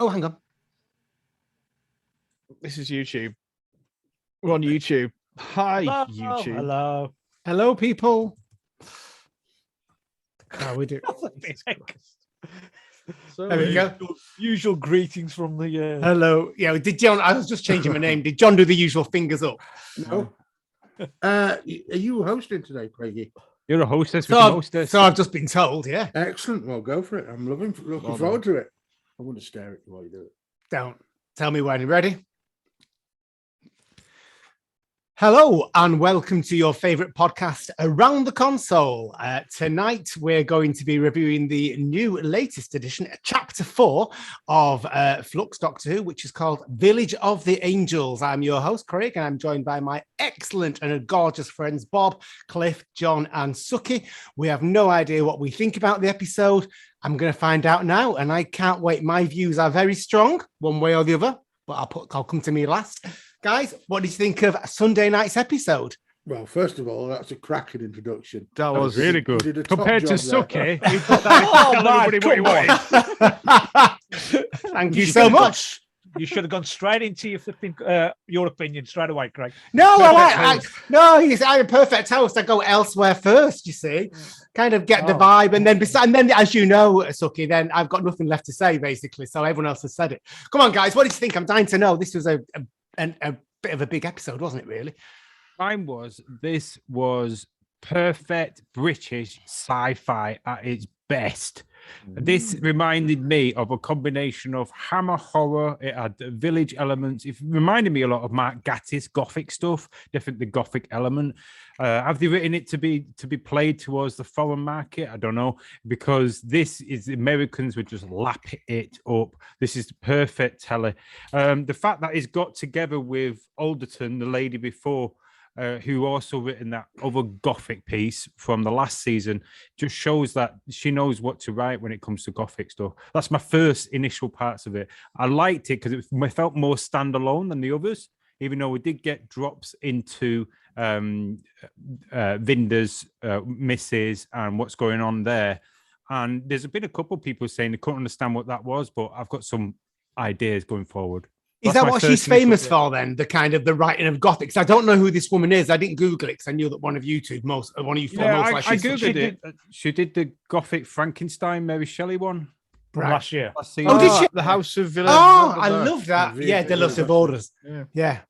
Oh, hang on. This is YouTube. We're on YouTube. Hi, Hello. YouTube. Hello, people. How we do? So There we go. Usual greetings from the. Hello. Yeah, did John? I was just changing my name. Did John do the usual fingers up? No. Are you hosting today, Craigie? You're a hostess. So I've just been told. Yeah. Excellent. Well, go for it. I'm looking forward to it. I want to stare at you while you do it. Don't tell me when you're ready. Hello and welcome to your favorite podcast, Around the Console. Tonight we're going to be reviewing the latest edition, Chapter 4 of Flux Doctor Who, which is called Village of the Angels. I'm your host, Craig, and I'm joined by my excellent and gorgeous friends, Bob, Cliff, John, and Suki. We have no idea what we think about the episode. I'm going to find out now, and I can't wait. My views are very strong, one way or the other, but I'll come to me last. Guys, what did you think of Sunday night's episode? Well, first of all, that's a cracking introduction. That was really good. Compared to Suki, Thank you so much. You should have gone straight into your opinion straight away, Craig. No, I have a perfect host. I go elsewhere first, you see, kind of get the vibe. And then, as you know, Suki, then I've got nothing left to say, basically. So everyone else has said it. Come on, guys. What did you think? I'm dying to know. This was a bit of a big episode, wasn't it, really? This was perfect British sci-fi at its best. This reminded me of a combination of Hammer horror. It had village elements. It reminded me a lot of Mark Gatiss Gothic stuff, definitely Gothic element. Have they written it to be played towards the foreign market? I don't know, because this is the Americans would just lap it up. This is perfect tele. The fact that it's got together with Alderton, the lady before, who also written that other Gothic piece from the last season, just shows that she knows what to write when it comes to Gothic stuff. That's my first initial parts of it. I liked it because it felt more standalone than the others, even though we did get drops into Vinder's misses and what's going on there. And there's been a couple of people saying they couldn't understand what that was, but I've got some ideas going forward. Is that what she's famous for then? The kind of the writing of Gothic? Because I don't know who this woman is. I didn't Google it because I knew that one of you four I Googled it. She did the Gothic Frankenstein, Mary Shelley one last year. Oh, did she? The House of Villains. Oh, I love that. Yeah, the Lust of Orders. Yeah.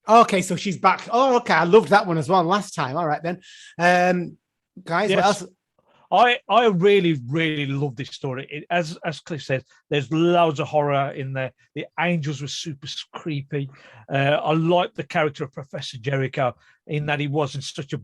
Okay, so she's back. Oh, okay. I loved that one as well last time. All right, then. Guys, yes. What else? I really, really love this story. As Cliff said, there's loads of horror in there. The angels were super creepy. I like the character of Professor Jericho in that he wasn't such a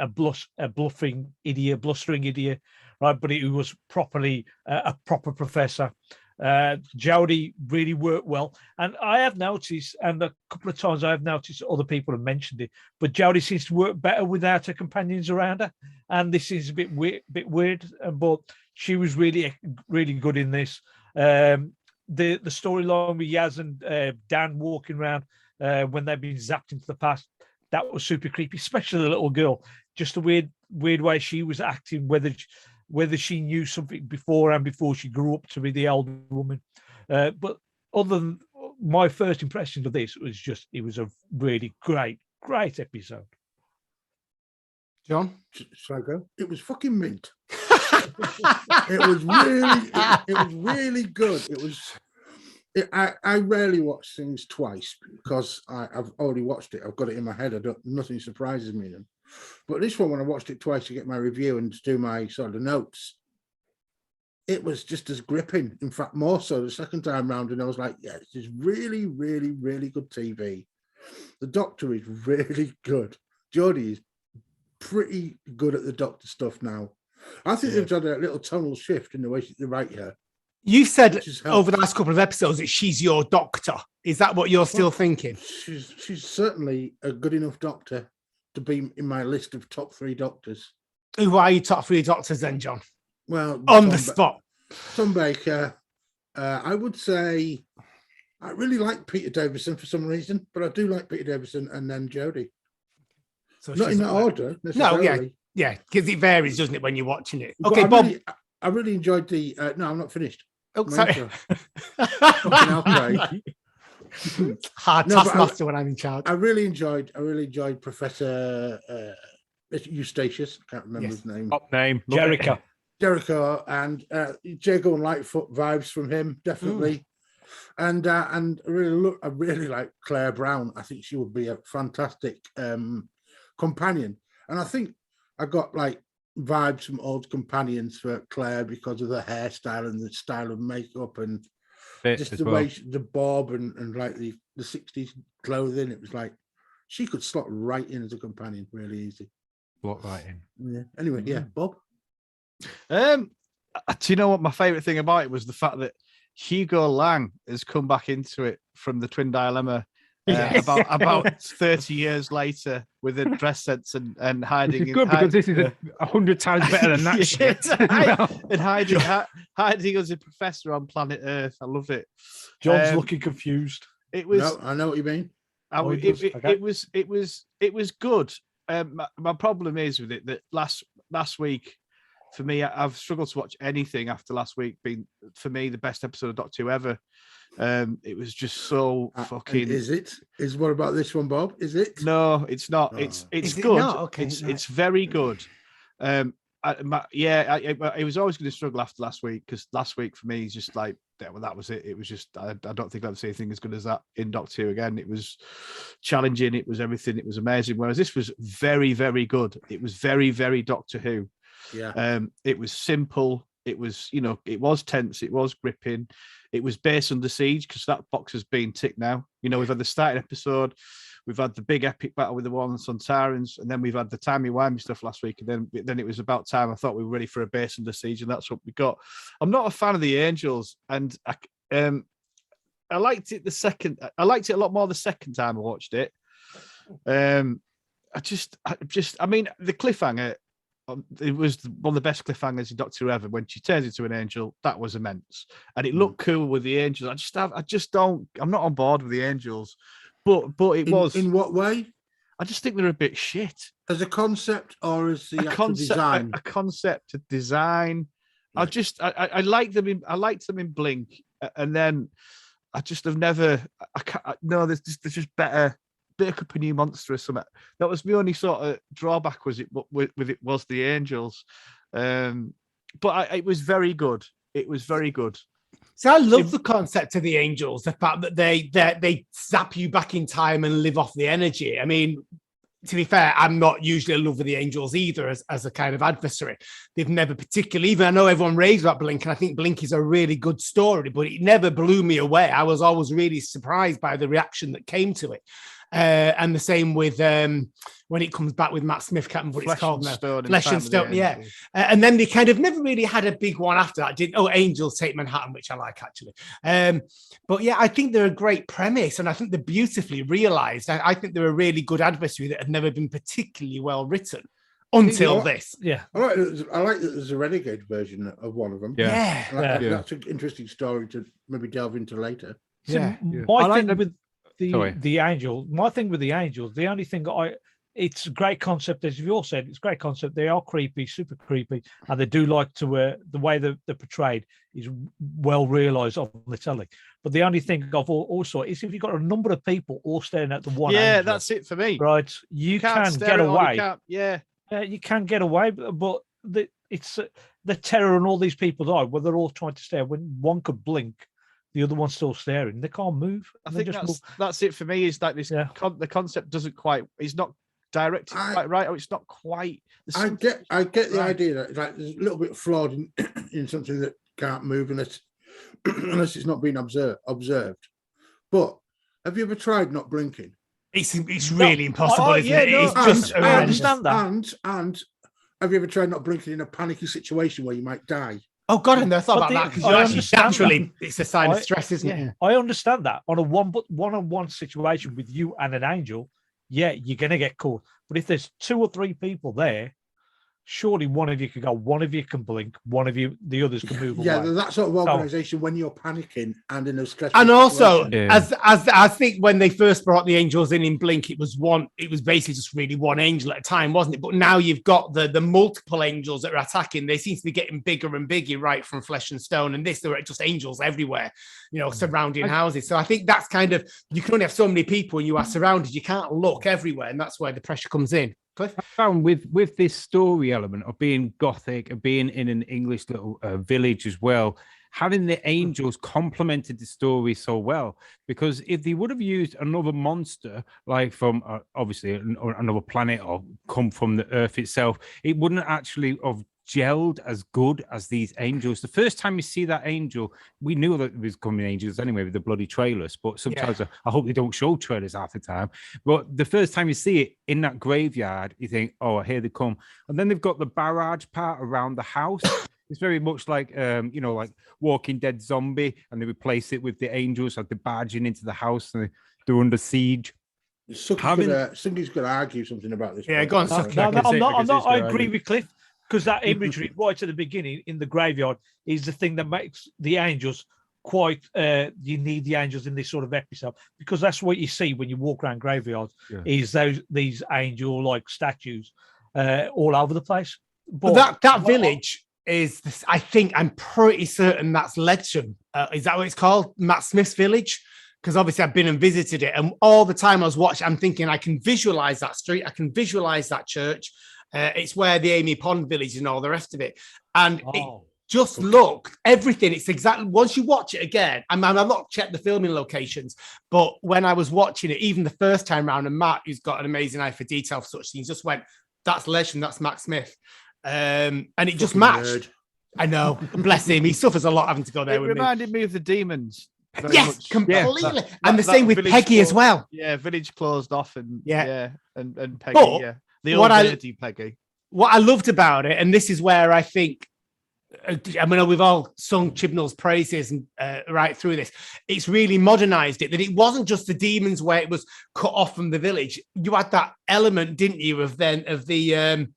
blustering idiot, right? But he was properly a proper professor. Jodie really worked well, and I have noticed, and a couple of times I have noticed other people have mentioned it, but Jodie seems to work better without her companions around her, and this is a bit weird, but she was really good in this. The storyline with Yaz and Dan walking around when they've been zapped into the past, that was super creepy, especially the little girl. Just a weird way she was acting, whether she knew something before she grew up to be the elder woman. But other than my first impression of this it was a really great episode. John? Shall I go? It was fucking mint. It was really good. I rarely watch things twice because I've already watched it. I've got it in my head. Nothing surprises me then. But this one, when I watched it twice to get my review and to do my sort of notes, it was just as gripping. In fact, more so the second time round. And I was like, yeah, this is really, really, really good TV. The Doctor is really good. Jodie is pretty good at the Doctor stuff now. I think they've had a little tonal shift in the way they write her. You said over the last couple of episodes that she's your Doctor. Is that what you're still thinking? She's certainly a good enough Doctor to be in my list of top 3 Doctors. Who are your top 3 Doctors then, John? Well, on the spot. Tom Baker. I would say I really like Peter Davison for some reason, but I do like Peter Davison and then Jodie. So not in that order necessarily. No, yeah, because it varies, doesn't it, when you're watching it? But okay, Bob. I really enjoyed the. No, I'm not finished. Oh, sorry. Mentor. Fucking hell, Craig. Hard No, but taskmaster when I'm in charge. I really enjoyed Professor Eustachius. I can't remember Yes. his name. Top name. Love it. Jericho. Jericho and Jago and Lightfoot vibes from him, definitely. And I really like Claire Brown. I think she would be a fantastic companion. And I think I got like vibes from old companions for Claire because of the hairstyle and the style of makeup and Fit just as the well. way the bob and like the 60s clothing. It was like she could slot right in as a companion really easy. Block right in. Yeah. Anyway, yeah, Bob. Do you know what my favorite thing about it was? The fact that Hugo Lang has come back into it from the Twin Dilemma Yes. about 30 years later with a dress sense and hiding. Which is good because this is 100 times better than that Yeah, shit. and hiding as a professor on planet Earth. I love it. John's looking confused. It was. No, I know what you mean. It was good. My problem is with it that last week, for me, I've struggled to watch anything after last week being, for me, the best episode of Doctor Who ever. It was just so fucking. Is what about this one, Bob? Is it? No, it's not. Oh. It's Is it good. not? Okay, It's right. it's very good. I was always going to struggle after last week because last week for me is just like that was it. It was just I don't think I'll ever see anything as good as that in Doctor Who again. It was challenging. It was everything. It was amazing. Whereas this was very, very good. It was very, very Doctor Who. Yeah. It was simple. It was, it was tense. It was gripping. It was based under siege because that box has been ticked now. We've had the starting episode. We've had the big epic battle with the ones on Tyrants, and then we've had the timey-whimey stuff last week. And then it was about time. I thought we were ready for a base under siege, and that's what we got. I'm not a fan of the Angels, and I liked it I liked it a lot more the second time I watched it. I mean, the cliffhanger. It was one of the best cliffhangers in Doctor Who ever. When she turns into an angel, that was immense, and it looked cool with the angels. I'm not on board with the angels, but it was in what way? I just think they're a bit shit. As a concept or as the actual design? A concept, a design. Right. I like them in Blink, and then I just have never. There's just better. Pick up a new monster or something. That was my only sort of drawback. Was it was the Angels, but it was very good. It was very good. So I love the concept of the Angels, the fact that they zap you back in time and live off the energy. I mean, to be fair, I'm not usually in love with the Angels either as a kind of adversary. They've never particularly, even I know everyone raves about Blink, and I think Blink is a really good story, but it never blew me away. I was always really surprised by the reaction that came to it. And the same with when it comes back with Matt Smith, can't remember what it's called now. Flesh and Stone, yeah. And then they kind of never really had a big one after that. Angels Take Manhattan, which I like actually. But yeah, I think they're a great premise, and I think they're beautifully realised. I think they're a really good adversary that had never been particularly well written until this. Yeah, I like that there's a renegade version of one of them. Yeah. That's an interesting story to maybe delve into later. Yeah. My thing with the Angels, the only thing it's a great concept, as you all said, it's a great concept. They are creepy, super creepy, and they do like to the way they're portrayed is well realised on the telly. But the only thing I've also is if you've got a number of people all staring at the one. Yeah, angel, that's it for me. Right, you can get away. You can get away, but it's the terror and all these people die. Well, they're all trying to stare. When one could blink, the other one's still staring. They can't move. I think that's it for me. Is that this the concept doesn't quite. It's not directed quite right, or it's not quite. I get the idea that like there's a little bit flawed in something that can't move unless it's not being observed. But have you ever tried not blinking? It's really impossible, isn't it? It's just I understand that. And have you ever tried not blinking in a panicky situation where you might die? Oh God, I never thought about that because actually naturally it's a sign of stress, isn't it? I understand that on a one-on-one situation with you and an angel, you're gonna get caught. But if there's 2 or 3 people there, surely one of you can go, one of you can blink, one of you, the others can move Yeah, away. that sort of organization when you're panicking and in a stressful And also, situation. Yeah. as I think when they first brought the angels in Blink, it was basically just really one angel at a time, wasn't it? But now you've got the multiple angels that are attacking. They seem to be getting bigger and bigger, right, from Flesh and Stone. And there are just angels everywhere, surrounding houses. So I think that's kind of, you can only have so many people when you are surrounded. You can't look everywhere, and that's where the pressure comes in. Cliff? I found with this story element of being gothic, of being in an English little village as well, having the angels complemented the story so well. Because if they would have used another monster, like from obviously another planet or come from the Earth itself, it wouldn't actually have gelled as good as these angels. The first time you see that angel, we knew that it was coming angels anyway with the bloody trailers, but sometimes I hope they don't show trailers half the time. But the first time you see it in that graveyard, you think, oh, here they come. And then they've got the barrage part around the house. It's very much like like Walking Dead zombie, and they replace it with the angels like they're barging into the house and they're under siege. Somebody's going to argue something about this. Yeah, go on, No, Sucky. I'm not. I agree with Cliff, because that imagery right at the beginning in the graveyard is the thing that makes the angels quite. You need the angels in this sort of episode, because that's what you see when you walk around graveyards. Yeah. Is these angel-like statues all over the place. But that village is this, I'm pretty certain that's Ledsham. Is that what it's called? Matt Smith's village? Because obviously I've been and visited it, and all the time I was watching, I'm thinking I can visualize that street, I can visualize that church. It's where the Amy Pond village and all the rest of it. And it just looked everything. It's exactly, once you watch it again, I've not checked the filming locations, but when I was watching it, even the first time round, and Matt, who's got an amazing eye for detail for such things, just went, that's Ledsham, that's Matt Smith. And it just matched. Nerd. I know, bless him. He suffers a lot having to go there It with reminded me of the demons. very Yes, much. completely. That- and the that same with village Peggy as closed- well. Yeah, village closed off, and and Peggy, But the what old I- lady Peggy. What I loved about it, and this is where I think, I mean, we've all sung Chibnall's praises and right through this. It's really modernized it, that it wasn't just the demons where it was cut off from the village. You had that element, didn't you, of the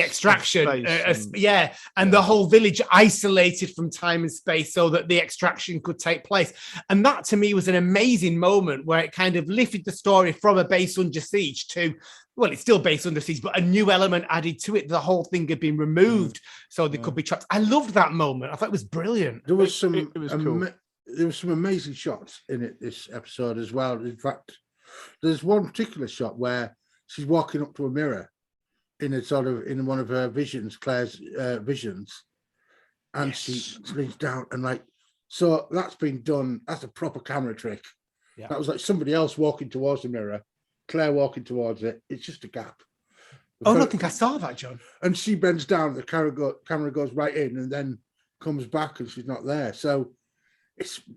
extraction, and the whole village isolated from time and space so that the extraction could take place. And that to me was an amazing moment where it kind of lifted the story from a base under siege to, well, it's still based under siege, but a new element added to it. The whole thing had been removed, so they could be trapped. I loved that moment. I thought it was brilliant. There was some It was cool. there was some amazing shots in it this episode as well. In fact, there's one particular shot where she's walking up to a mirror in one of her visions, Claire's visions, and she leans down and so that's been done. That's a proper camera trick. Yeah. That was like somebody else walking towards the mirror, Claire walking towards it. It's just a gap. Oh, I don't think I saw that, John. And she bends down, the camera goes right in and then comes back and she's not there. So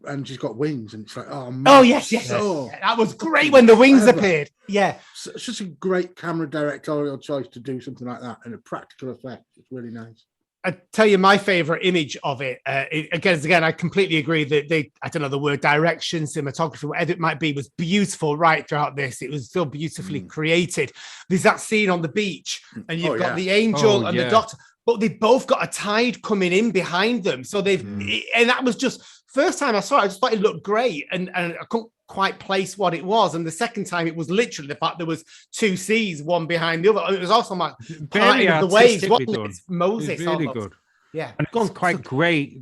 and she's got wings and it's like, oh, man. Oh, yes. So, That was great when the wings appeared. Yeah. It's just a great camera directorial choice to do something like that and a practical effect. It's really nice. I tell you, my favorite image of it, again, I completely agree that I don't know the word, direction, cinematography, whatever it might be, was beautiful right throughout this. It was so beautifully created. There's that scene on the beach, and you've got the angel and the doctor, but they've both got a tide coming in behind them. So and that was just, first time I saw it, I just thought it looked great, and I couldn't quite place what it was. And the second time, it was literally the fact there was two seas, one behind the other. It was also like party of the waves, wasn't it? It's Moses. It's really almost. good. Yeah, and it's quite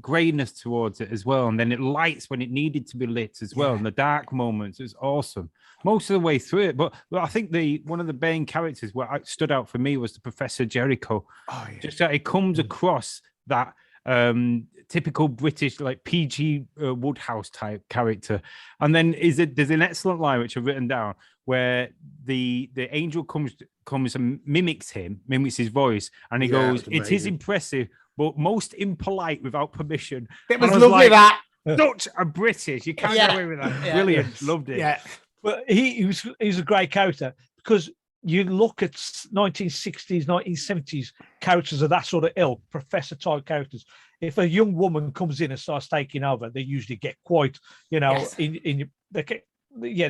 grayness towards it as well, and then it lights when it needed to be lit as well. And the dark moments is awesome most of the way through it. But I think one of the main characters what stood out for me was the Professor Jericho. Oh, yeah. Just that it comes across that typical British like PG Woodhouse type character, and then there's an excellent line which I've written down where the angel comes and mimics his voice, and he goes, "It is impressive, but most impolite without permission." It was lovely that Dutch and British, you can't get away with that. Yeah. Brilliant, loved it. Yeah, but he's a great character, because you look at 1960s, 1970s characters of that sort of ilk, professor type characters. If a young woman comes in and starts taking over, they usually get quite, they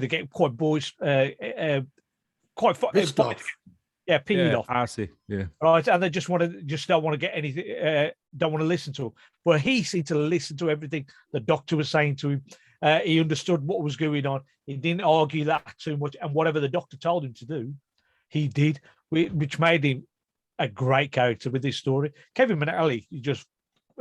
get quite boys, quite peed off. I see. Yeah. Right, and they just don't want to get anything, don't want to listen to him. But he seemed to listen to everything the doctor was saying to him. He understood what was going on. He didn't argue that too much, and whatever the doctor told him to do, he did, which made him a great character with this story. Kevin McNally, you just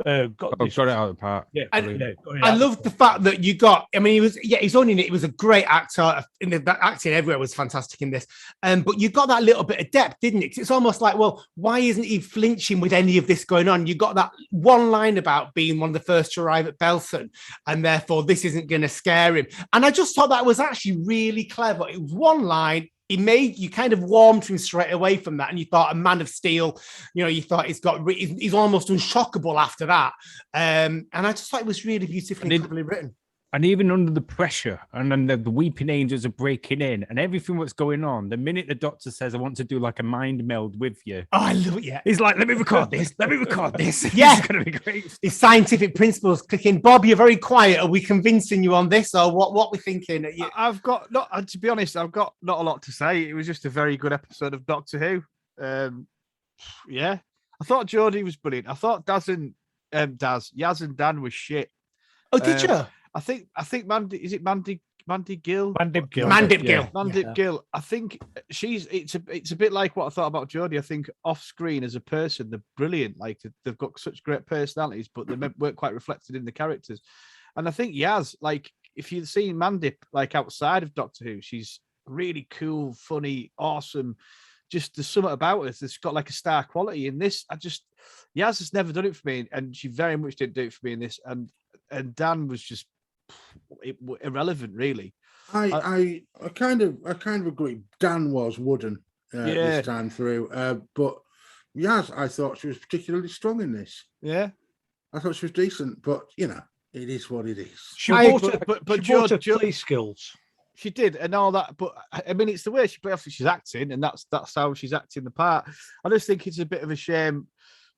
got it out of the park. Yeah, I love the fact that you got. I mean, he's only in it. He was a great actor. Acting everywhere was fantastic in this. But you got that little bit of depth, didn't it? It's almost like, well, why isn't he flinching with any of this going on? You got that one line about being one of the first to arrive at Belson, and therefore this isn't going to scare him. And I just thought that was actually really clever. It was one line. It made you kind of warm to him straight away from that, and you thought a Man of Steel. You thought he's almost unshockable after that. And I just thought it was really beautifully and cleverly written. And even under the pressure, and then the weeping angels are breaking in, and everything that's going on. The minute the doctor says, "I want to do like a mind meld with you," I love it. Yeah, he's like, "Let me record this. Let me record this." Yeah, it's going to be great. His scientific principles clicking. Bob, you're very quiet. Are we convincing you on this, or what we're thinking? I've got not. To be honest, I've got not a lot to say. It was just a very good episode of Doctor Who. Yeah, I thought Jodie was brilliant. I thought Yaz and Dan was shit. Oh, did you? I think Mandy Gill. Mandip Gill. I think it's a bit like what I thought about Jodie. I think off screen as a person, they're brilliant. Like they've got such great personalities, but they weren't quite reflected in the characters. And I think Yaz, like if you've seen Mandip like outside of Doctor Who, she's really cool, funny, awesome. Just there's something about her that's got like a star quality. In this, Yaz has never done it for me, and she very much didn't do it for me in this. And Dan was just irrelevant, really. I kind of agree. Dan was wooden this time through, but Yaz, I thought she was particularly strong in this. Yeah, I thought she was decent, but it is what it is. She brought her play skills. She did, and all that. But I mean, it's the way she plays. Obviously, she's acting, and that's how she's acting the part. I just think it's a bit of a shame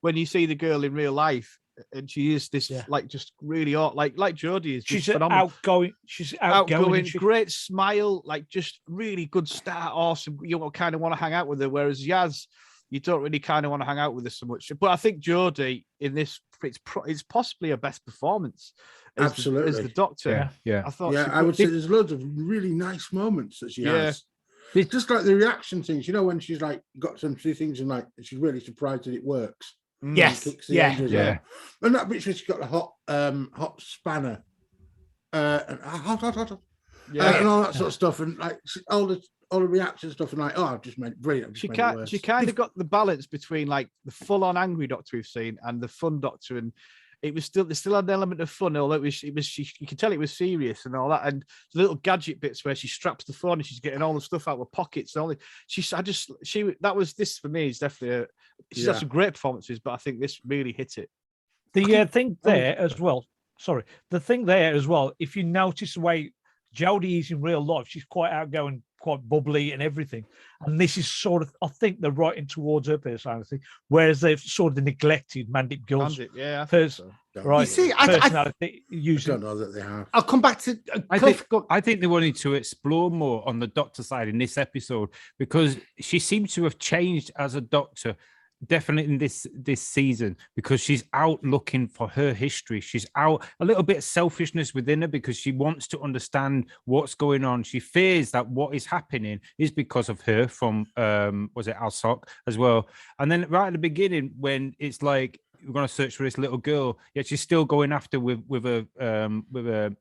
when you see the girl in real life. And she is this like just really like Jodie is. She's outgoing. She's outgoing. Great smile, like just really good start. Awesome. You kind of want to hang out with her. Whereas Yaz, you don't really kind of want to hang out with her so much. But I think Jodie in this, it's possibly her best performance. Absolutely, as the Doctor. Yeah. I thought. Yeah, I would say there's loads of really nice moments that she has. It's just like the reaction things, when she's like got some two things and like she's really surprised that it works. Yes. And that bitch where she got the hot spanner, and hot, and all that sort of stuff, and like all the reaction stuff, and like, I've just made it brilliant. She kind of got the balance between like the full-on angry Doctor we've seen and the fun Doctor, and they still had an element of fun, although it was you could tell it was serious and all that, and the little gadget bits where she straps the phone and she's getting all the stuff out of her pockets and all that was this for me is definitely she's had some great performances, but I think this really hit it. The thing there as well, if you notice the way Jodie is in real life, she's quite outgoing, quite bubbly and everything. And this is sort of, I think they're writing towards her personality, whereas they've sort of neglected Mandip Gill's right. You see, personality. I don't know that they have. I'll come back to Cliff. I think they wanted to explore more on the Doctor side in this episode because she seems to have changed as a Doctor. Definitely in this season, because she's out looking for her history. She's out a little bit of selfishness within her because she wants to understand what's going on. She fears that what is happening is because of her from was it Alsok as well. And then right at the beginning, when it's like we're going to search for this little girl, yet she's still going after with a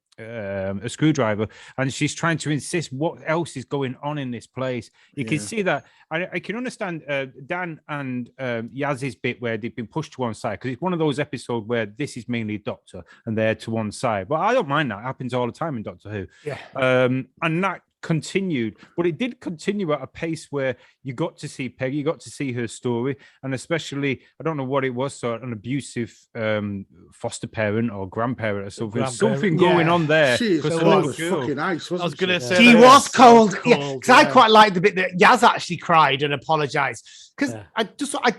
screwdriver, and she's trying to insist what else is going on in this place. You can see that. I can understand Dan and Yaz's bit where they've been pushed to one side because it's one of those episodes where this is mainly Doctor and they're to one side. But I don't mind that. It happens all the time in Doctor Who. Yeah. And that continued, but it did continue at a pace where you got to see Peggy, you got to see her story, and especially I don't know what it was, so an abusive foster parent or grandparent or something going on there. She was fucking ice, wasn't I was going to say she was cold. Yeah, because I quite liked the bit that Yaz actually cried and apologized. because Yeah.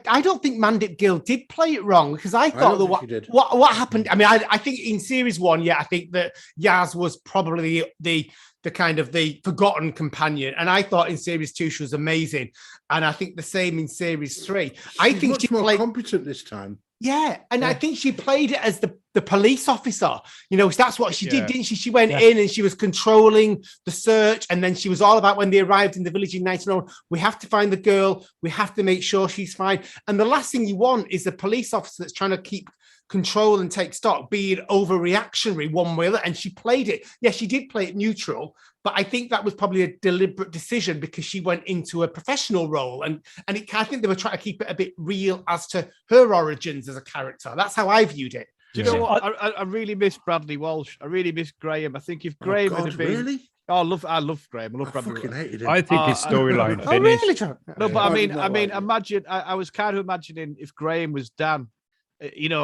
I don't think Mandip Gill did play it wrong, because I thought don't that think he did. what happened. I mean, I think in series 1, I think that Yaz was probably the kind of the forgotten companion, and I thought in series 2 she was amazing, and I think the same in series 3. I think much she more played. competent this time. Yeah, and I Yeah. think she played it as the police officer. That's what she did, Yeah. didn't she? She went Yeah. in and she was controlling the search, and then she was all about when they arrived in the village in 1901, we have to find the girl, we have to make sure she's fine. And the last thing you want is a police officer that's trying to keep control and take stock being overreactionary one way or the other. And she played it. Yeah, she did play it neutral, but I think that was probably a deliberate decision because she went into a professional role, and I think they were trying to keep it a bit real as to her origins as a character. That's how I viewed it. Do you know what? I really miss Bradley Walsh. I really miss Graham. I think if Graham had been, really? oh, I love Graham. I love I Bradley fucking Walsh. hated him. I think his storyline Oh, finished. really, John? No, but I I did not mean, like it. imagine. I was kind of imagining if Graham was Dan,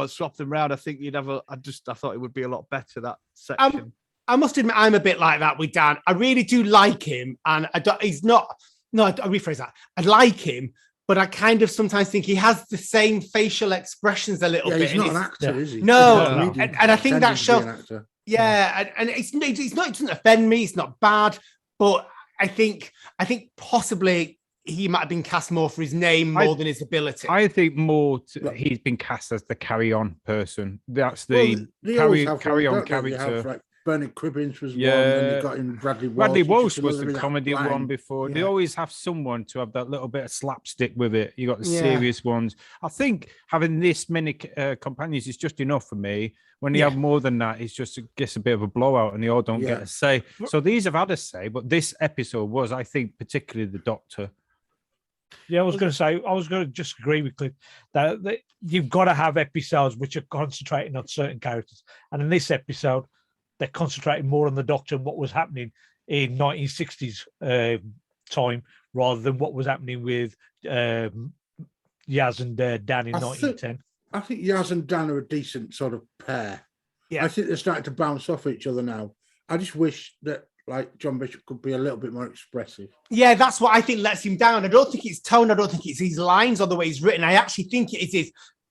swap them round. I think you'd have I thought it would be a lot better, that section. I must admit, I'm a bit like that with Dan. I really do like him, and he's not. No, I rephrase that. I like him, but I kind of sometimes think he has the same facial expressions a little bit. He's not an actor, is he? No, He's a comedian and I think that pretending to be shows. an actor. Yeah, and it's not. It doesn't offend me. It's not bad, but I think possibly he might have been cast more for his name more than his ability. I think he's been cast as the carry-on person. That's Well, the they always carry-on have, don't they? They character. have, like, Bernard Cribbins was one, Yeah. and they got in Bradley Walsh. Bradley which Walsh is was another the comedy line. one before. They Yeah. always have someone to have that little bit of slapstick with it. You got the Yeah. serious ones. I think having this many companions is just enough for me. When you Yeah. have more than that, it's just gets a bit of a blowout, and they all don't get Yeah. a say. So these have had a say, but this episode was, I think, particularly the Doctor. Yeah, I was going to just agree with Cliff that you've got to have episodes which are concentrating on certain characters. And in this episode, they're concentrating more on the Doctor and what was happening in 1960s time rather than what was happening with Yaz and Dan in 1910. I think Yaz and Dan are a decent sort of pair. Yeah. I think they're starting to bounce off each other now. I just wish that, like, John Bishop could be a little bit more expressive. Yeah, that's what I think lets him down. I don't think it's tone. I don't think it's his lines or the way he's written. I actually think it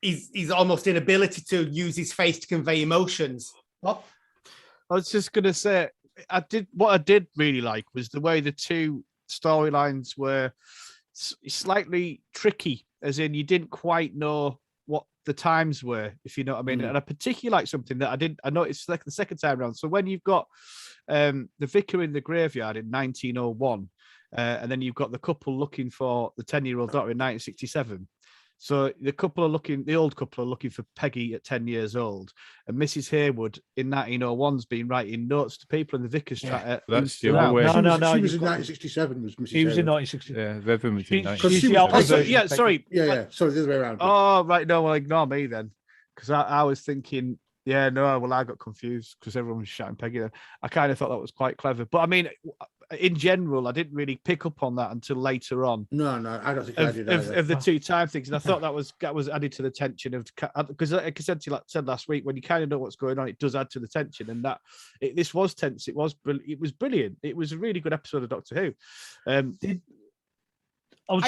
is his almost inability to use his face to convey emotions. What? I was just gonna say, what I did really like was the way the two storylines were slightly tricky, as in you didn't quite know what the times were, if you know what I mean. And I particularly like something that I noticed like the second time around. So when you've got the vicar in the graveyard in 1901, and then you've got the couple looking for the 10-year-old daughter in 1967. So the old couple are looking for Peggy at 10 years old, and Mrs. Haywood in 1901's been writing notes to people, and the vicar's trying to. That's the other way. No, She no. was in 1967. Was Mrs. He was in Haywood. 1960. Yeah, everyone was in She- 1960s. she's the was- older Oh, So, version yeah, of Peggy. sorry. Yeah. Sorry, the other way around. Oh, right. No, well, ignore me then, because I was thinking, yeah, no, well, I got confused because everyone was shouting Peggy then. I kind of thought that was quite clever, but I mean, in general, I didn't really pick up on that until later on. No, I don't think I did either. Of the two time things, and I thought that was added to the tension of, because like I said to you, like said last week, when you kind of know what's going on, it does add to the tension, and this was tense. It was brilliant. It was a really good episode of Doctor Who.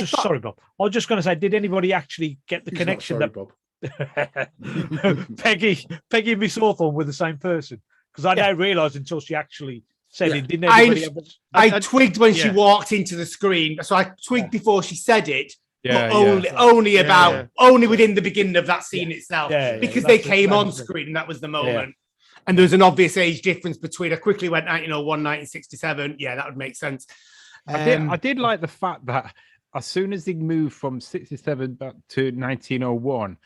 Sorry, Bob. I was just going to say, did anybody actually get the He's connection not sorry, Bob. Peggy and Miss Hawthorne were the same person? Because I didn't realise until she actually said Yeah. it. Didn't everybody ever? I twigged when she yeah. walked into the screen, so I twigged before she said it. Yeah, but only Yeah. only within the beginning of that scene itself, Yeah, because they that's- came on that's- screen and that was the moment. And there was an obvious age difference between. I quickly went 1901, 1967. Yeah, that would make sense. I did like the fact that as soon as they moved from 67 back to 1901,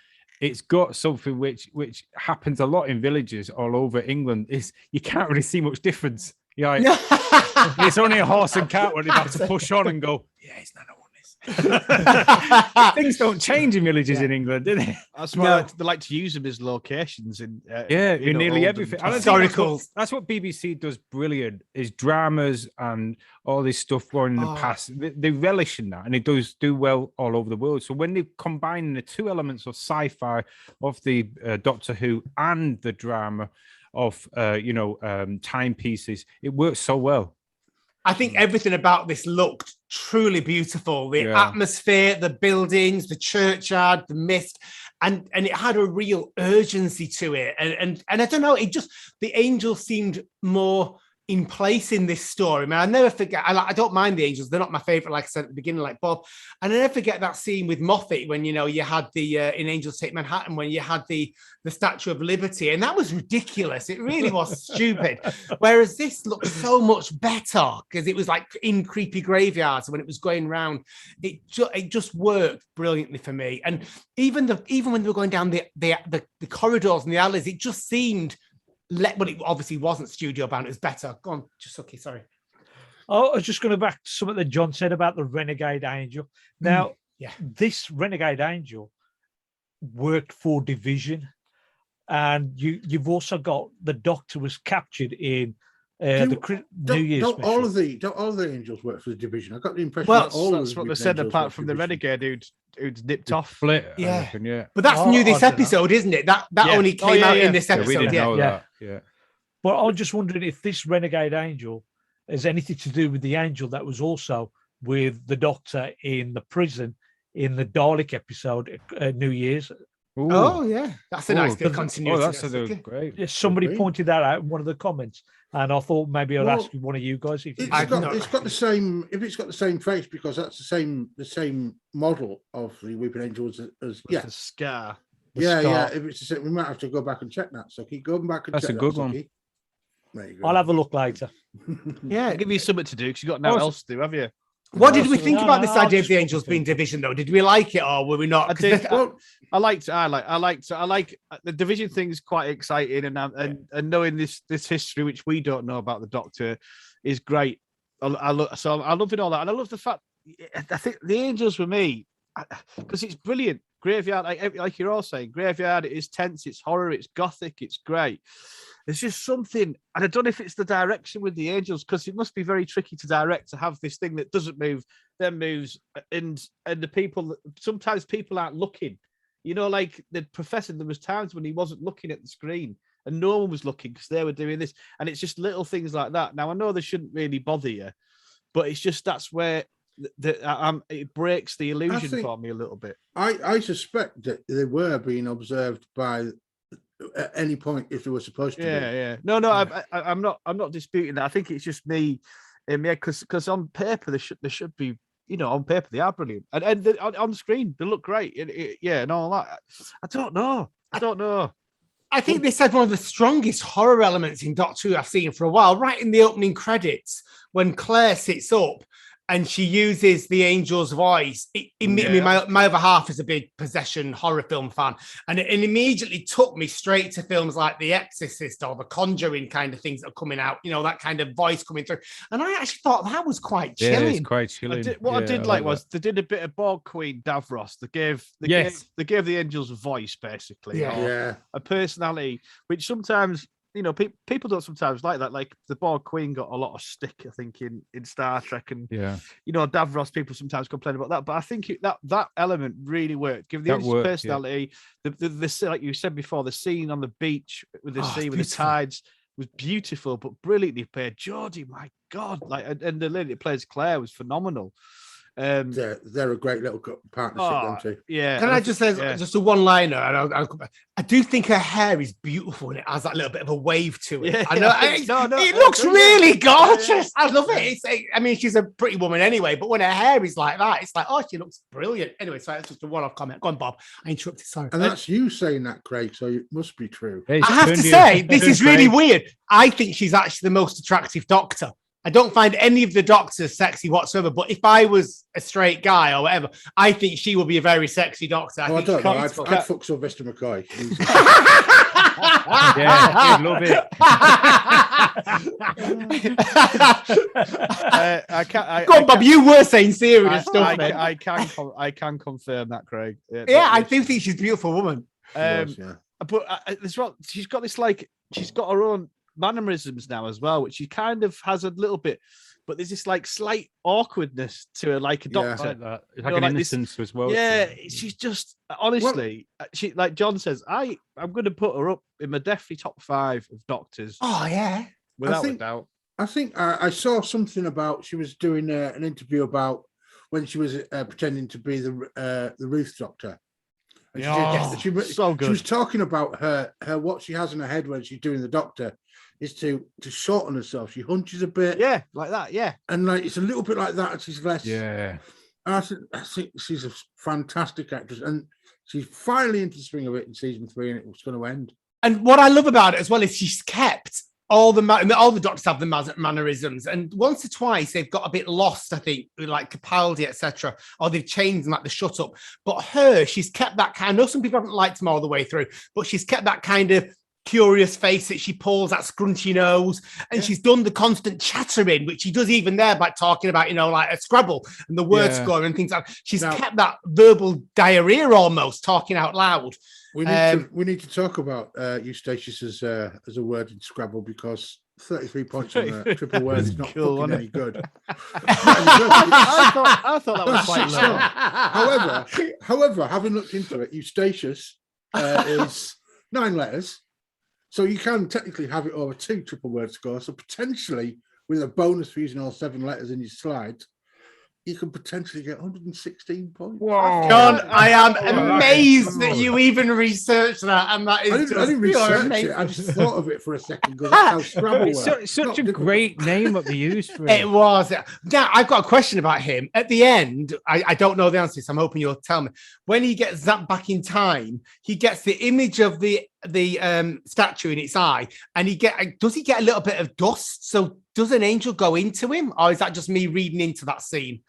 it's got something which happens a lot in villages all over England. Is you can't really see much difference. You're like, it's only a horse and cart when they have to push on and go, yeah, it's not a Things don't change in villages in England, do they? That's why they like to use them as locations in in nearly everything. I don't think Historical. that's what BBC does brilliant, is dramas and all this stuff going in the past. They relish in that, and it does do well all over the world. So when they combine the two elements of sci-fi of the Doctor Who and the drama of timepieces, it works so well. I think everything about this looked truly beautiful. The atmosphere, the buildings, the churchyard, the mist, and it had a real urgency to it. And I don't know, it just, the angels seemed more in place in this story. I mean, I never forget, I don't mind the angels. They're not my favorite, like I said at the beginning, like Bob. And I never forget that scene with Moffat when, you know, you had the, in Angels Take Manhattan, when you had the Statue of Liberty. And that was ridiculous. It really was stupid. Whereas this looked so much better because it was like in creepy graveyards. When it was going round, it just worked brilliantly for me. And even when they were going down the corridors and the alleys, it just seemed, but it obviously wasn't studio bound. It was better. Go on, Suki, sorry. Oh, I was just going back to something that John said about the Renegade Angel. Now, this Renegade Angel worked for Division, and you've also got the Doctor was captured in the New Year's don't special. Don't all the angels work for the Division? I got the impression that all that's of what the they said, angels apart work from for the Division. Renegade who's nipped off. Split. Yeah. Yeah. But that's new this episode, isn't it? That only came out in this Yeah, episode. we didn't know that. Yeah. But I'm just wondering if this Renegade Angel has anything to do with the angel that was also with the Doctor in the prison in the Dalek episode, New Year's. Ooh. Oh, yeah. That's a nice bit of continuity. Oh, that's great. Yeah, somebody pointed that out in one of the comments, and I thought maybe I'd ask one of you guys if It's got the same. If it's got the same face, because that's the same model of the Weeping Angel as The scar. Yeah. If it's the same, we might have to go back and check that. So keep going back and That's check a good that, one. Suki. There you go. I'll have a look later. Yeah. I'll give you something to do because you've got nothing else to do, have you? What did we think about this I'll idea of just the angels being Division, though? Did we like it, or were we not? I did. Well, I like the Division thing is quite exciting, and knowing this history which we don't know about the Doctor is great. I love it all that, and I love the fact. I think the angels for me, because it's brilliant. Graveyard, like you're all saying, graveyard. It is tense. It's horror. It's gothic. It's great. There's just something, and I don't know if it's the direction with the angels, because it must be very tricky to direct, to have this thing that doesn't move, then moves, and the people, sometimes people aren't looking. You know, like the Professor, there was times when he wasn't looking at the screen and no one was looking because they were doing this. And it's just little things like that. Now, I know they shouldn't really bother you, but it's just that's where it breaks the illusion for me a little bit. I suspect that they were being observed by at any point if they were supposed to be. Yeah. No, I'm not disputing that. I think it's just me, because on paper they should be, you know, on paper they are brilliant, and on screen they look great. And all that. I don't know. I think this had one of the strongest horror elements in Doctor Who I've seen for a while. Right in the opening credits, when Claire sits up and she uses the angel's voice. My other half is a big possession horror film fan, and it immediately took me straight to films like The Exorcist or The Conjuring kind of things that are coming out. You know, that kind of voice coming through. And I actually thought that was quite chilling. Yeah, it's quite chilling. I did like was they did a bit of Borg Queen Davros. They gave the angels a voice, basically, a personality, which sometimes, you know, people don't sometimes like that. Like the Borg Queen got a lot of stick, I think, in Star Trek, and you know, Davros, people sometimes complain about that, but I think that element really worked. Give the angels personality. The like you said before, the scene on the beach with the sea with the tides was beautiful, but brilliantly played. Geordie, my God, like, and the lady that plays Claire was phenomenal. They're a great little partnership, them two. Yeah. Can I just say just a one-liner? And I do think her hair is beautiful, and it has that little bit of a wave to it. Yeah, I know it looks really gorgeous. I love it. I mean, she's a pretty woman anyway, but when her hair is like that, it's like, oh, she looks brilliant. Anyway, so that's just a one-off comment. Go on, Bob. I interrupted. Sorry. And that's you saying that, Craig. So it must be true. I have to say, this is really weird. I think she's actually the most attractive Doctor. I don't find any of the Doctors sexy whatsoever, but if I was a straight guy or whatever, I think she would be a very sexy Doctor. I don't know. I'd fuck Sylvester McCoy. Yeah, I love it. Go on, Bob. You were saying serious stuff. I can confirm that, Craig. Yeah, I do think she's a beautiful woman. But as well, she's got this, like, she's got her own mannerisms now as well, which she kind of has a little bit, but there's this like slight awkwardness to her, like a Doctor. Like that. It's like an innocence as well. Yeah, she's just honestly, she, like John says, I'm going to put her up in my definitely top 5 of Doctors. Oh yeah, without a doubt. I think I saw something about she was doing an interview about when she was pretending to be the Ruth Doctor. And So good. She was talking about her what she has in her head when she's doing the Doctor is to shorten herself. She hunches a bit. Yeah, like that. Yeah, and like it's a little bit like that. And she's less. Yeah. And I think she's a fantastic actress, and she's finally into the swing of it in season 3, and it was going to end. And what I love about it as well is she's kept all the doctors have the mannerisms, and once or twice they've got a bit lost, I think, with like Capaldi, etc., or they've changed like the shut up. But her, she's kept that kind. I know some people haven't liked him all the way through, but she's kept that kind of curious face that she pulls, that scrunchy nose, and she's done the constant chattering, which she does even there by talking about, like a Scrabble and the word score and things like that. She's kept that verbal diarrhea almost, talking out loud. We need to talk about Eustachius as a word in Scrabble, because 33 points on a triple word is not Cool, fucking any good. I thought that was quite low. However, having looked into it, Eustachius is 9 letters. So you can technically have it over 2 triple word scores. So potentially, with a bonus for using all 7 letters in your slide, you can potentially get 116 points. Whoa. John, I am amazed that you even researched that, and that is I didn't research amazing. it. I just thought of it for a second, because that's how Scrabble works. It's such a great name that they used for It it. was. Now, I've got a question about him. At the end, I don't know the answer, so I'm hoping you'll tell me. When he gets zapped back in time, he gets the image of the statue in its eye, and does he get a little bit of dust? So does an angel go into him, or is that just me reading into that scene?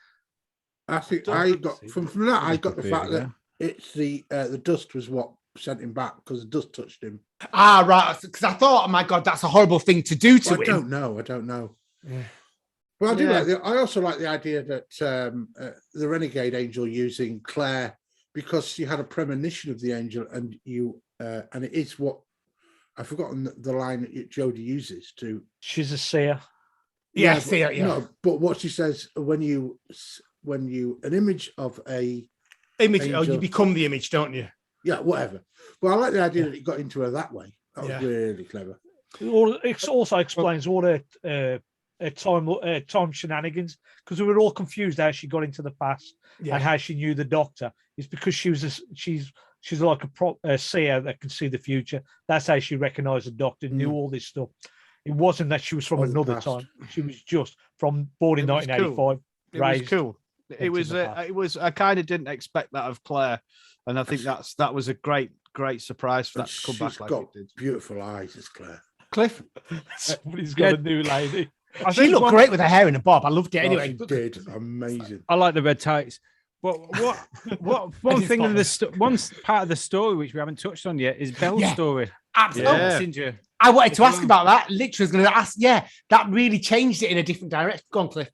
I think I got from that. I got the fact that it's the dust was what sent him back, because the dust touched him. Ah, right. Because I thought, oh my God, that's a horrible thing to do to him. I don't know. Yeah. Well, I do I also like the idea that the renegade angel using Claire, because she had a premonition of the angel, and and it is what I've forgotten the line that Jodie uses to. She's a seer. Yeah, seer. Yeah. No, but what she says when you an image of a image, angel, you become the image, don't you? Yeah, whatever. But I like the idea that it got into her that way. That was really clever. It also explains all the time shenanigans, because we were all confused how she got into the past and how she knew the Doctor. It's because she's like a seer that can see the future. That's how she recognised the Doctor, knew all this stuff. It wasn't that she was from another time. She was just born in 1985. Cool. It was cool. It was. I kind of didn't expect that of Claire, and I think that was a great surprise for that to come back like it did. Beautiful eyes, is Claire. Cliff, somebody's got a new lady. She looked great with her hair in a bob. I loved it anyway. She did amazing. I like the red tights. But one thing of one part of the story which we haven't touched on yet is Belle's story. Absolutely. Messenger. I wanted to ask about that. Literally, was going to ask. Yeah, that really changed it in a different direction. Go on, Cliff.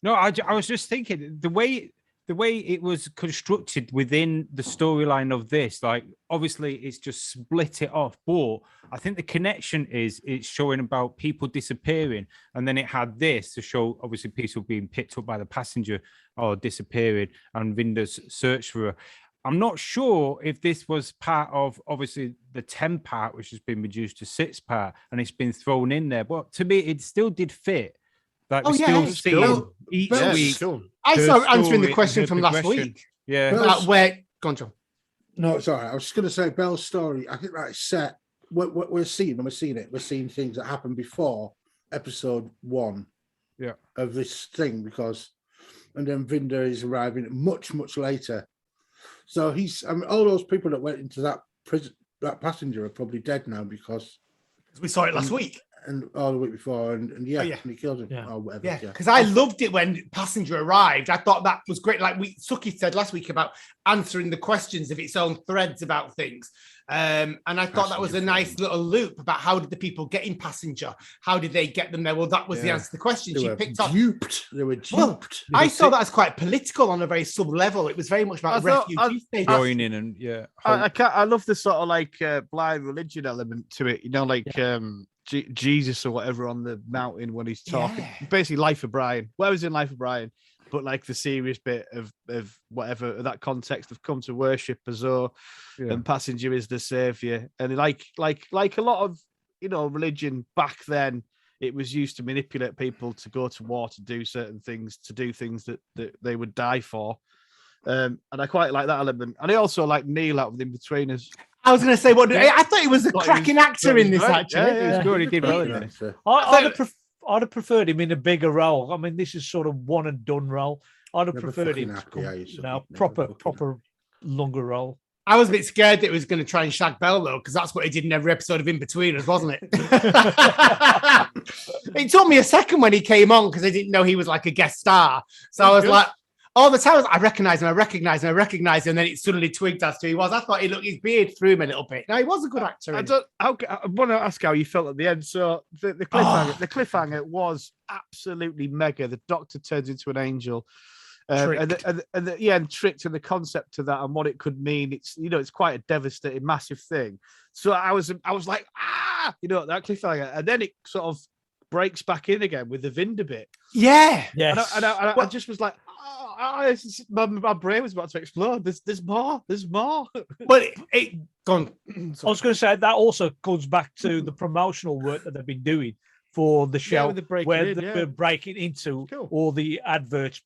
No, I was just thinking the way it was constructed within the storyline of this, like obviously it's just split it off, but I think the connection is it's showing about people disappearing, and then it had this to show obviously people being picked up by the passenger or disappearing, and Vinder's search for her. I'm not sure if this was part of obviously the 10 part, which has been reduced to 6 part, and it's been thrown in there, but to me it still did fit. Like we still see each week. Cool. I saw answering the question from last week. Yeah. Where, go on, John. No, it's all right. I was just going to say Belle's story. I think that's set. What we're seeing, and we're seeing it. We're seeing things that happened before episode 1. Yeah. Of this thing, and then Vinder is arriving much later. So all those people that went into that prison, that passenger, are probably dead now, because we saw it last week. And all the week before, and and he killed him or whatever. Yeah, because I loved it when Passenger arrived. I thought that was great. Like Suki said last week about answering the questions of its own threads about things. And I thought that was a nice little loop about how did the people get in Passenger? How did they get them there? Well, that was the answer to the question. She picked up. They were duped. I saw that as quite political on a very sub level. It was very much about refugees joining and I love the sort of like blind religion element to it. You know, like Jesus or whatever on the mountain when he's talking. Basically, Life of Brian. Where was in Life of Brian? But like the serious bit of whatever that context of come to worship as though and Passenger is the savior, and like a lot of religion back then it was used to manipulate people to go to war, to do certain things, to do things that they would die for. And I quite like that element. And I also like Neil out of the In-Betweeners. I was going to say, I thought he was a cracking actor in this, great. actually. Yeah, He was good. He did well in Yeah, it. so- I'd have preferred him in a bigger role. I mean, this is sort of one and done role. I'd have Never preferred fucking him to happy, come, are you, now Never proper fucking longer role. I was a bit scared that it was going to try and shag Bell, though, because that's what he did in every episode of In-Betweeners, wasn't it? It took me a second when he came on because I didn't know he was like a guest star. So I was like, all the time, I recognise him, and then it suddenly twigged as to who he was. I thought he looked his beard through him a little bit. Now, he was a good actor. I want to ask how you felt at the end. So the cliffhanger was absolutely mega. The Doctor turns into an angel. And tricked, and the concept of that and what it could mean. It's quite a devastating, massive thing. So I was like, that cliffhanger, and then it sort of breaks back in again with the Vinda bit. Yeah, yes. And I just was like, my brain was about to explode. There's more. but it gone. I was going to say that also comes back to the promotional work that they've been doing for the show, where they're breaking into all the adverts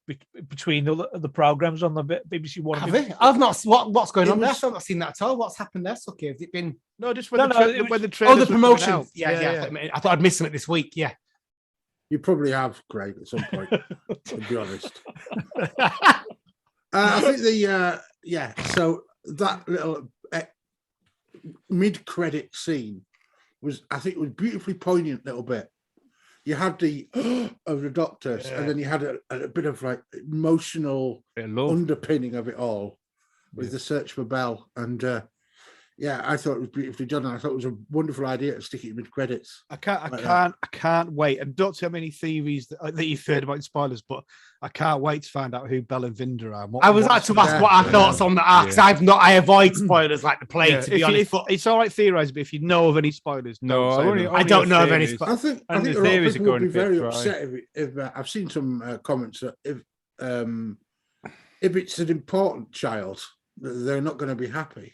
between the programs on the BBC One. Have they? I've not. What's going on there? I've not seen that at all. What's happened there, Suki? Has it been? No, just when the trailers the were coming promotions. out. Yeah. I thought I'd missed them this week. Yeah. You probably have, Craig, at some point, to be honest. I think so that little mid-credit scene was beautifully poignant little bit. You had the of the Doctors, and then you had a bit of like emotional underpinning of it all with the search for Bell. And I thought it was beautifully done. And I thought it was a wonderful idea to stick it in mid credits. I can't wait. And don't tell me any theories that you've heard about in spoilers, but I can't wait to find out who Bell and Vinda are. I was about to ask what our thoughts on that are, because I avoid spoilers like the plague, to be honest. But it's all right theorizing, but if you know of any spoilers, I don't know of any spoilers. I think a lot of people would be very upset if I've seen some comments that if it's an important child, they're not going to be happy.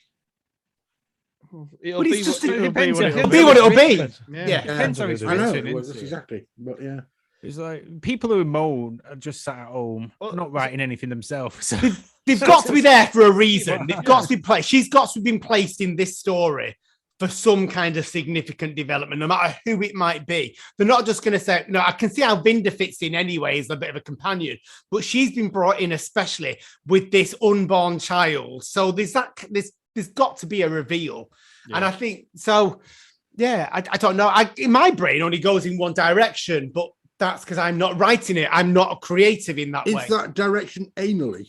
It'll be what it'll be. Yeah. Depends how it's written. Exactly. But yeah. It's like people who moan are just sat at home, not writing anything themselves. So. They've got to be there for a reason. They've got to be placed. She's got to be placed in this story for some kind of significant development, no matter who it might be. They're not just going to say, no, I can see how Vinda fits in anyway as a bit of a companion, but she's been brought in especially with this unborn child. So there's got to be a reveal. Yeah. And I think, so, yeah, I don't know. In my brain only goes in one direction, but that's because I'm not writing it. I'm not creative in that way. Is that direction anally?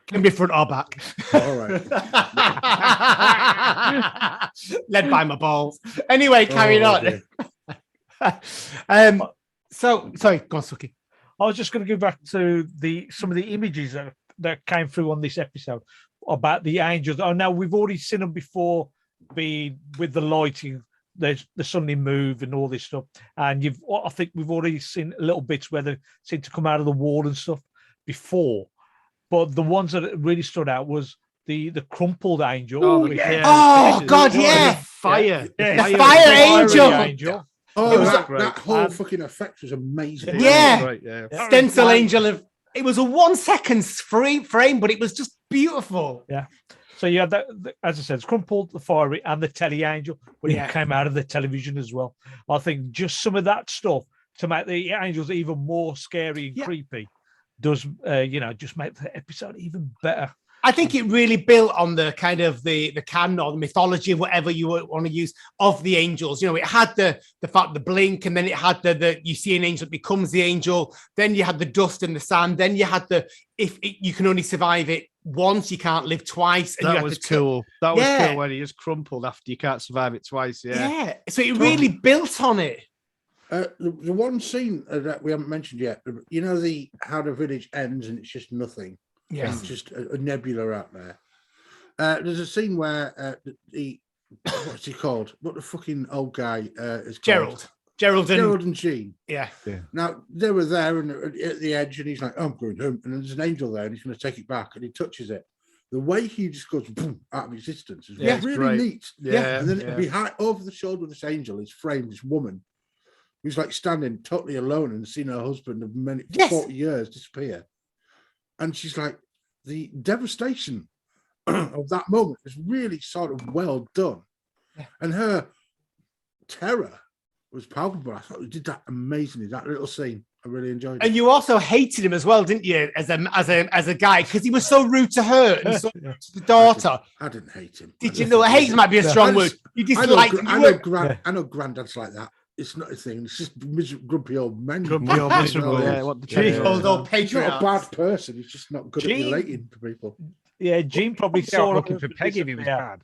Can be front or back. All right. Led by my balls. Anyway, carrying on. So, sorry, go on, Suki. I was just going to go back to some of the images that came through on this episode about the angels. Oh, now we've already seen them before, being with the lighting. There's the suddenly move and all this stuff, and I think we've already seen little bits where they seem to come out of the wall and stuff before, but the ones that really stood out was the crumpled angel. Oh, God, yeah, fire, the fire angel. Oh, that whole fucking effect was amazing. Yeah, stencil angel. It was a 1 second frame, but it was just beautiful. Yeah. So you had that, as I said, it's crumpled, the fiery, and the tele angel when it came out of the television as well. I think just some of that stuff to make the angels even more scary and creepy does, just make the episode even better. I think it really built on the kind of the canon or the mythology, whatever you want to use, of the angels. You know, it had the blink, and then it had the you see an angel that becomes the angel. Then you had the dust and the sand. Then you had you can only survive it once, you can't live twice. And that was cool. That was cool when he just crumpled after you can't survive it twice. Yeah. So it really built on it. The one scene that we haven't mentioned yet, you know, how the village ends and it's just nothing. Yes. It's just a nebula out there. There's a scene where what's he called? What the fucking old guy is called? Gerald and Jean. Yeah. Now they were there and at the edge, and he's like, "Oh, I'm going home," and there's an angel there, and he's going to take it back, and he touches it. the way he just goes boom, out of existence is Yeah, it's really great. neat. Yeah, And then yeah. behind, over the shoulder of this angel is framed this woman who's like standing totally alone and seen her husband of many 40 years disappear. And she's like, the devastation of that moment is really sort of well done. Yeah. And her terror was palpable. I thought he did that amazingly, that little scene. I really enjoyed it. And you also hated him as well, didn't you, as a guy, because he was so rude to her and so rude to the daughter. I didn't hate him. Did you know? Hate might be a strong word. You disliked him. I know granddads like that. It's not a thing. It's just grumpy old men. Grumpy old miserable. Yeah, what the Old He's not a patriarchs. bad person. He's just not good at relating to people. Yeah, Jean probably He's saw out her looking for husband Peggy if he was disappear.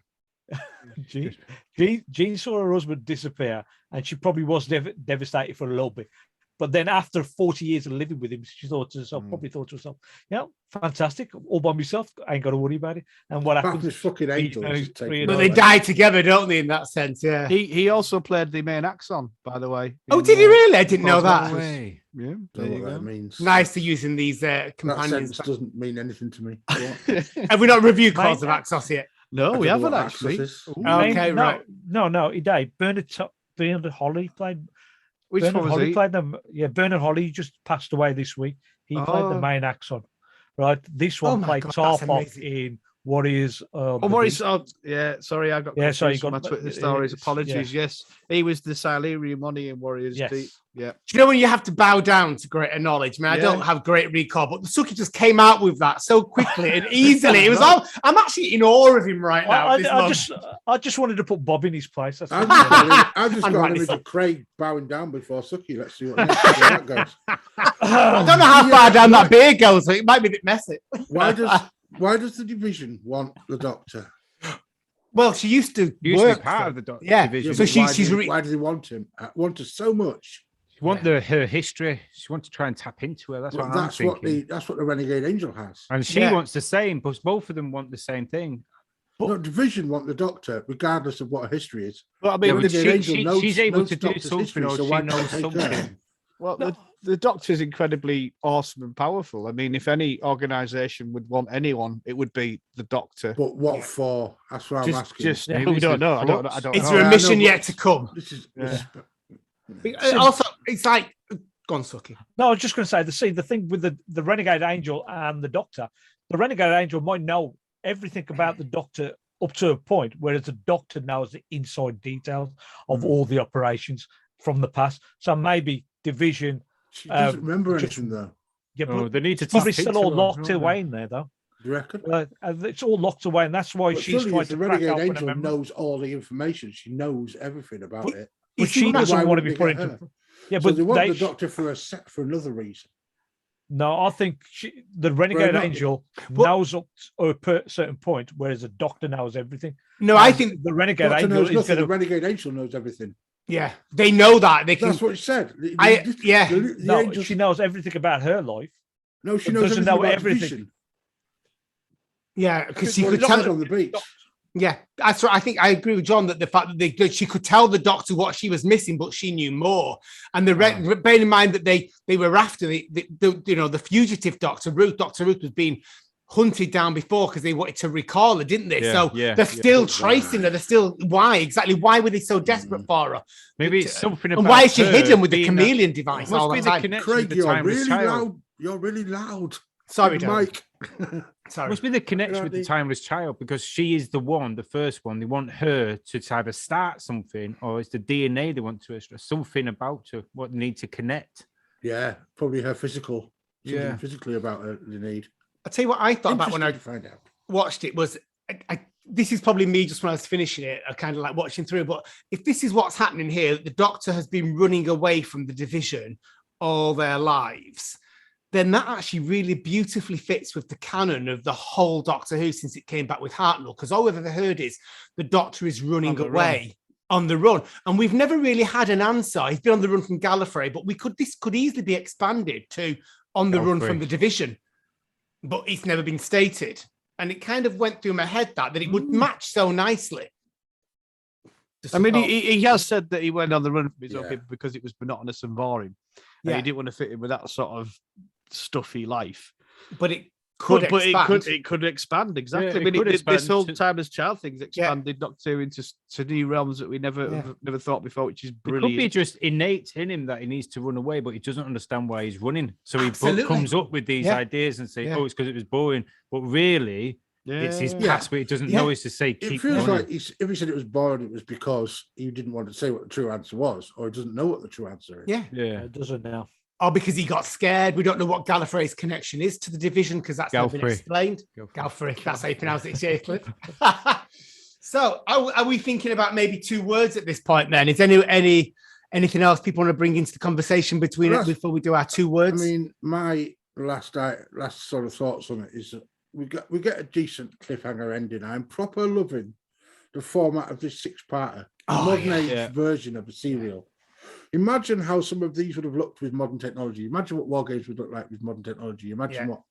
bad. Jean saw her husband disappear, and she probably was devastated for a little bit. But then after 40 years of living with him, she thought to herself, yeah, fantastic, all by myself. I ain't got to worry about it. And what happens? This fucking angel. But they die together, don't they, in that sense? Yeah. He also played the main Axon, by the way. Oh, did he really? I didn't know that. Way. Yeah, Don't there know you what that go. means. Nice to using these That companions. sentence doesn't mean anything to me. Have we not reviewed Cause of Axos yet? No, we haven't what actually. Axis is. Ooh. Okay, right. No, he died. Bernard Holly played. Which Bernard one was Holly he? played them. Yeah, Bernard Holly just passed away this week. He played the Oh. main Axon. Right. This one my played God, that's Tarpok amazing. in Warriors. Oh, Maurice. Oh, yeah, sorry, I got Yeah, sorry, confused you on my got- Twitter stories. it's- Apologies. Yes, he was the Silurian money in Warriors. Yes. Deep. Yeah. Do you know when you have to bow down to greater knowledge? I mean, I Yeah. don't have great recall, but Suki just came out with that so quickly and easily. It was all. I'm actually in awe of him right now. I just wanted to put Bob in his place. That's I've all. just And got an rightly image so. of Craig bowing down before Suki. Let's see what that goes. I don't know how far down that beer goes, so it might be a bit messy. Why does the division want the Doctor? Well, she used to Used work to be part for- of the Yeah, division. so but why do they want him? Want her so much? She want her history. She wants to try and tap into her. That's Well, what I'm thinking. that's what the Renegade Angel has. And she Yeah. wants the same, but both of them want the same thing. No, division want the Doctor, regardless of what her history is. Well, I Yeah, mean, but Renegade she- Angel knows- she's able knows to do Doctor's something, history, or so she why can't knows they take her? something. well, the Doctor's incredibly awesome and powerful. I mean, if any organization would want anyone, it would be the Doctor. But what for? That's what I'm asking. Just Yeah, we it's don't the know. I don't Flux. know. Is Oh, there yeah, a I mission know, yet but- to come? This is Yeah. Also, it's like, go on, Suki. No, I was just going to say the thing with the Renegade Angel and the Doctor. The Renegade Angel might know everything about the Doctor up to a point, whereas the Doctor knows the inside details of all the operations from the past. So maybe division. She doesn't remember just- anything though. Yeah, Oh, but they need to it's probably tap still into all her, locked don't away they? in there, though. Do you reckon? It's all locked away, and that's why But she's surely trying if to the crack Renegade open a Angel memory. knows all the information. She knows everything about But- it. But Is she he- doesn't why want to wouldn't be they put get into. her? Yeah, So but they want they the Doctor for another reason. No, I think the Renegade not. Angel Well- knows up to a certain point, whereas the Doctor knows everything. No, I And think, the Renegade Doctor Angel knows is nothing. going The to. Renegade Angel knows everything. yeah, they know that. They can. That's what she said. Yeah. The No, angel, she knows everything about her life. no, she but knows doesn't everything know about everything. division. Yeah, because she Well, could the tell. Doctor's on the beach. Yeah, that's right. I think I agree with John that the fact that she could tell the Doctor what she was missing, but she knew more. And bearing in mind that they were after the fugitive Doctor Ruth. Dr. Ruth was being hunted down before because they wanted to recall her, didn't they? Yeah, So yeah, they're yeah. still tracing her. They're still why were they so desperate for her? Maybe it's something about And why is she her hidden with the being that- chameleon device Must all be the the time? connection with Craig, the you're timeless really child. loud. You're really loud. Sorry, Dan. Mike. Sorry. Must be the connection with the Andy. timeless child, because she is the first one. They want her to either start something, or it's the DNA they want to extract something about her, what they need to connect. Yeah, probably her physical. Something Yeah. physically about her they need. I'll tell you what I thought about when I Interesting to find out. watched it was this is probably me just when I was finishing it, I kind of like watching through. But if this is what's happening here, the Doctor has been running away from the division all their lives, then that actually really beautifully fits with the canon of the whole Doctor Who since it came back with Hartnell. Because all we've ever heard is the Doctor is running the away on the run, and we've never really had an answer. He's been on the run from Gallifrey, but this could easily be expanded to on the run Gallifrey. from the division, but it's never been stated. And it kind of went through my head that it would match so nicely. I mean, he has said that he went on the run from his own Yeah. people because it was monotonous and boring. And Yeah. he didn't want to fit in with that sort of stuffy life. But could but expand. it could expand exactly. Yeah, I mean, it could this expand whole to- time as child thing's expanded Doctor Who into new realms that we never thought before, which is It brilliant. could be just innate in him that he needs to run away, but he doesn't understand why he's running. So he Absolutely. comes up with these Yeah. ideas and say, Yeah. "Oh, it's because it was boring." But really, it's his Yeah. past, but he doesn't Yeah. know is to say, It "Keep feels running." like if he said it was boring, it was because he didn't want to say what the true answer was, or he doesn't know what the true answer is. Yeah. Yeah, It doesn't now. Or because he got scared. We don't know what Gallifrey's connection is to the division because that's never been Galfrey. explained. Galfrey, that's how you pronounce it, Cliff. So, are we thinking about maybe 2 words at this point? Then, is there anything else people want to bring into the conversation between it before we do our 2 I words? mean, my last sort of thoughts on it is that we get a decent cliffhanger ending. I'm proper loving the format of this 6-parter, modern age version of a serial. Imagine how some of these would have looked with modern technology. Imagine what War Games would look like with modern technology. Imagine what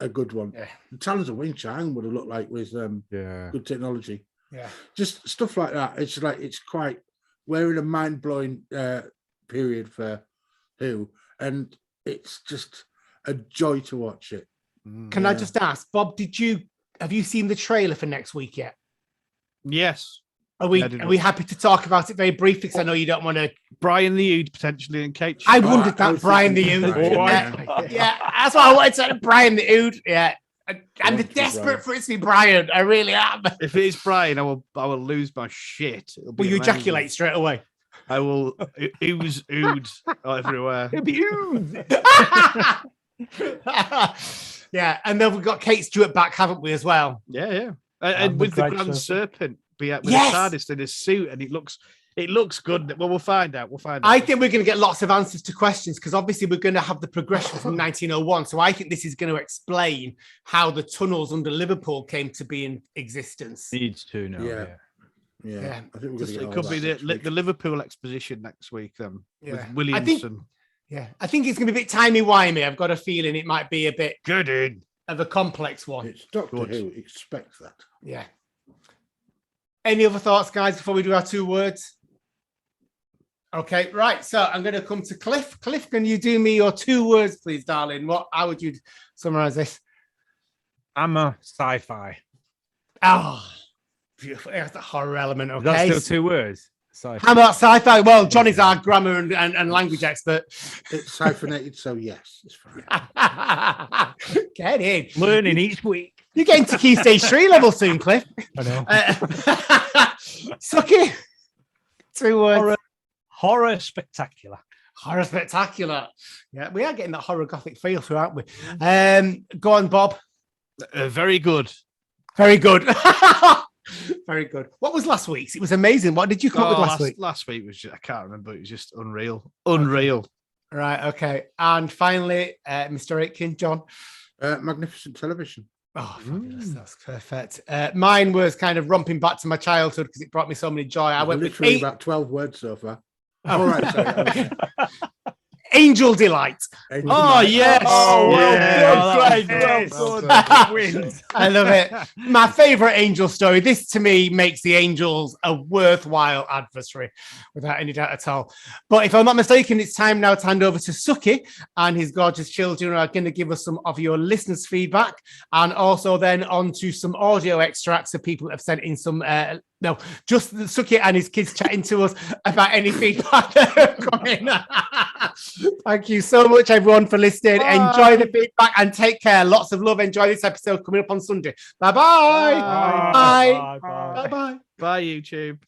a good one. Yeah. The Talons of Wing Chang would have looked like with good technology. Yeah. Just stuff like that. It's like we're in a mind-blowing period for Who, and it's just a joy to watch it. Can I just ask, Bob? Have you seen the trailer for next week yet? Yes. Are we happy to talk about it very briefly? Because I know you don't want to. Brian the Ood potentially and Kate. I wondered that Brian the Ood. Yeah, that's what I wanted to say. Brian the Ood. Yeah, I'm desperate for it to be Brian. I really am. If it is Brian, I will lose my shit. Will you ejaculate straight away? I will ooze everywhere. It'll be ooze. Yeah, and then we've got Kate Stewart back, haven't we, as well? Yeah. And with the Grand Serpent, with a TARDIS in his suit, and it looks good. Well, we'll find out. I think we're going to get lots of answers to questions because obviously we're going to have the progression from 1901. So I think this is going to explain how the tunnels under Liverpool came to be in existence. Needs to know. Yeah. I think we're going to it could be the Liverpool exposition next week then with Williamson. I think it's going to be a bit timey-wimey. I've got a feeling it might be a bit good of a complex one. It's Doctor Who. Expect that. Yeah. Any other thoughts, guys, before we do our 2 words? Okay, right. So I'm going to come to Cliff. Cliff, can you do me your 2 words, please, darling? How would you summarize this? I'm a sci-fi. Oh, beautiful. That's the horror element. Okay. That's still 2 words. Sci-fi. How about sci-fi? Well, Johnny's our grammar and language expert. It's hyphenated, so yes, it's fine. Get in. Learning each week. You're getting to Key Stage 3 level soon, Cliff. I know. Sucky. 2 words. Horror spectacular. Horror spectacular. Yeah, we are getting that horror gothic feel through, aren't we? Go on, Bob. Very good. Very good. Very good. What was last week's? It was amazing. What did you come up with last week? Last week was I can't remember. It was just unreal. Unreal. Right. Okay. And finally, Mr. Aitken, John. Magnificent television. Oh, fabulous. That's perfect. Mine was kind of romping back to my childhood because it brought me so many joy. I went literally with about 12 words so far. All right. Sorry. Angel Delight. Oh, yes. Oh, well done. Wins. I love it. My favorite angel story. This to me makes the angels a worthwhile adversary without any doubt at all. But if I'm not mistaken, it's time now to hand over to Suki and his gorgeous children are going to give us some of your listeners' feedback and also then on to some audio extracts of people that have sent in some just Suki and his kids chatting to us about any feedback that have come in. Thank you so much, everyone, for listening. Bye. Enjoy the feedback and take care. Lots of love. Enjoy this episode coming up on Sunday. Bye-bye. Bye. Bye. Bye. Bye, YouTube.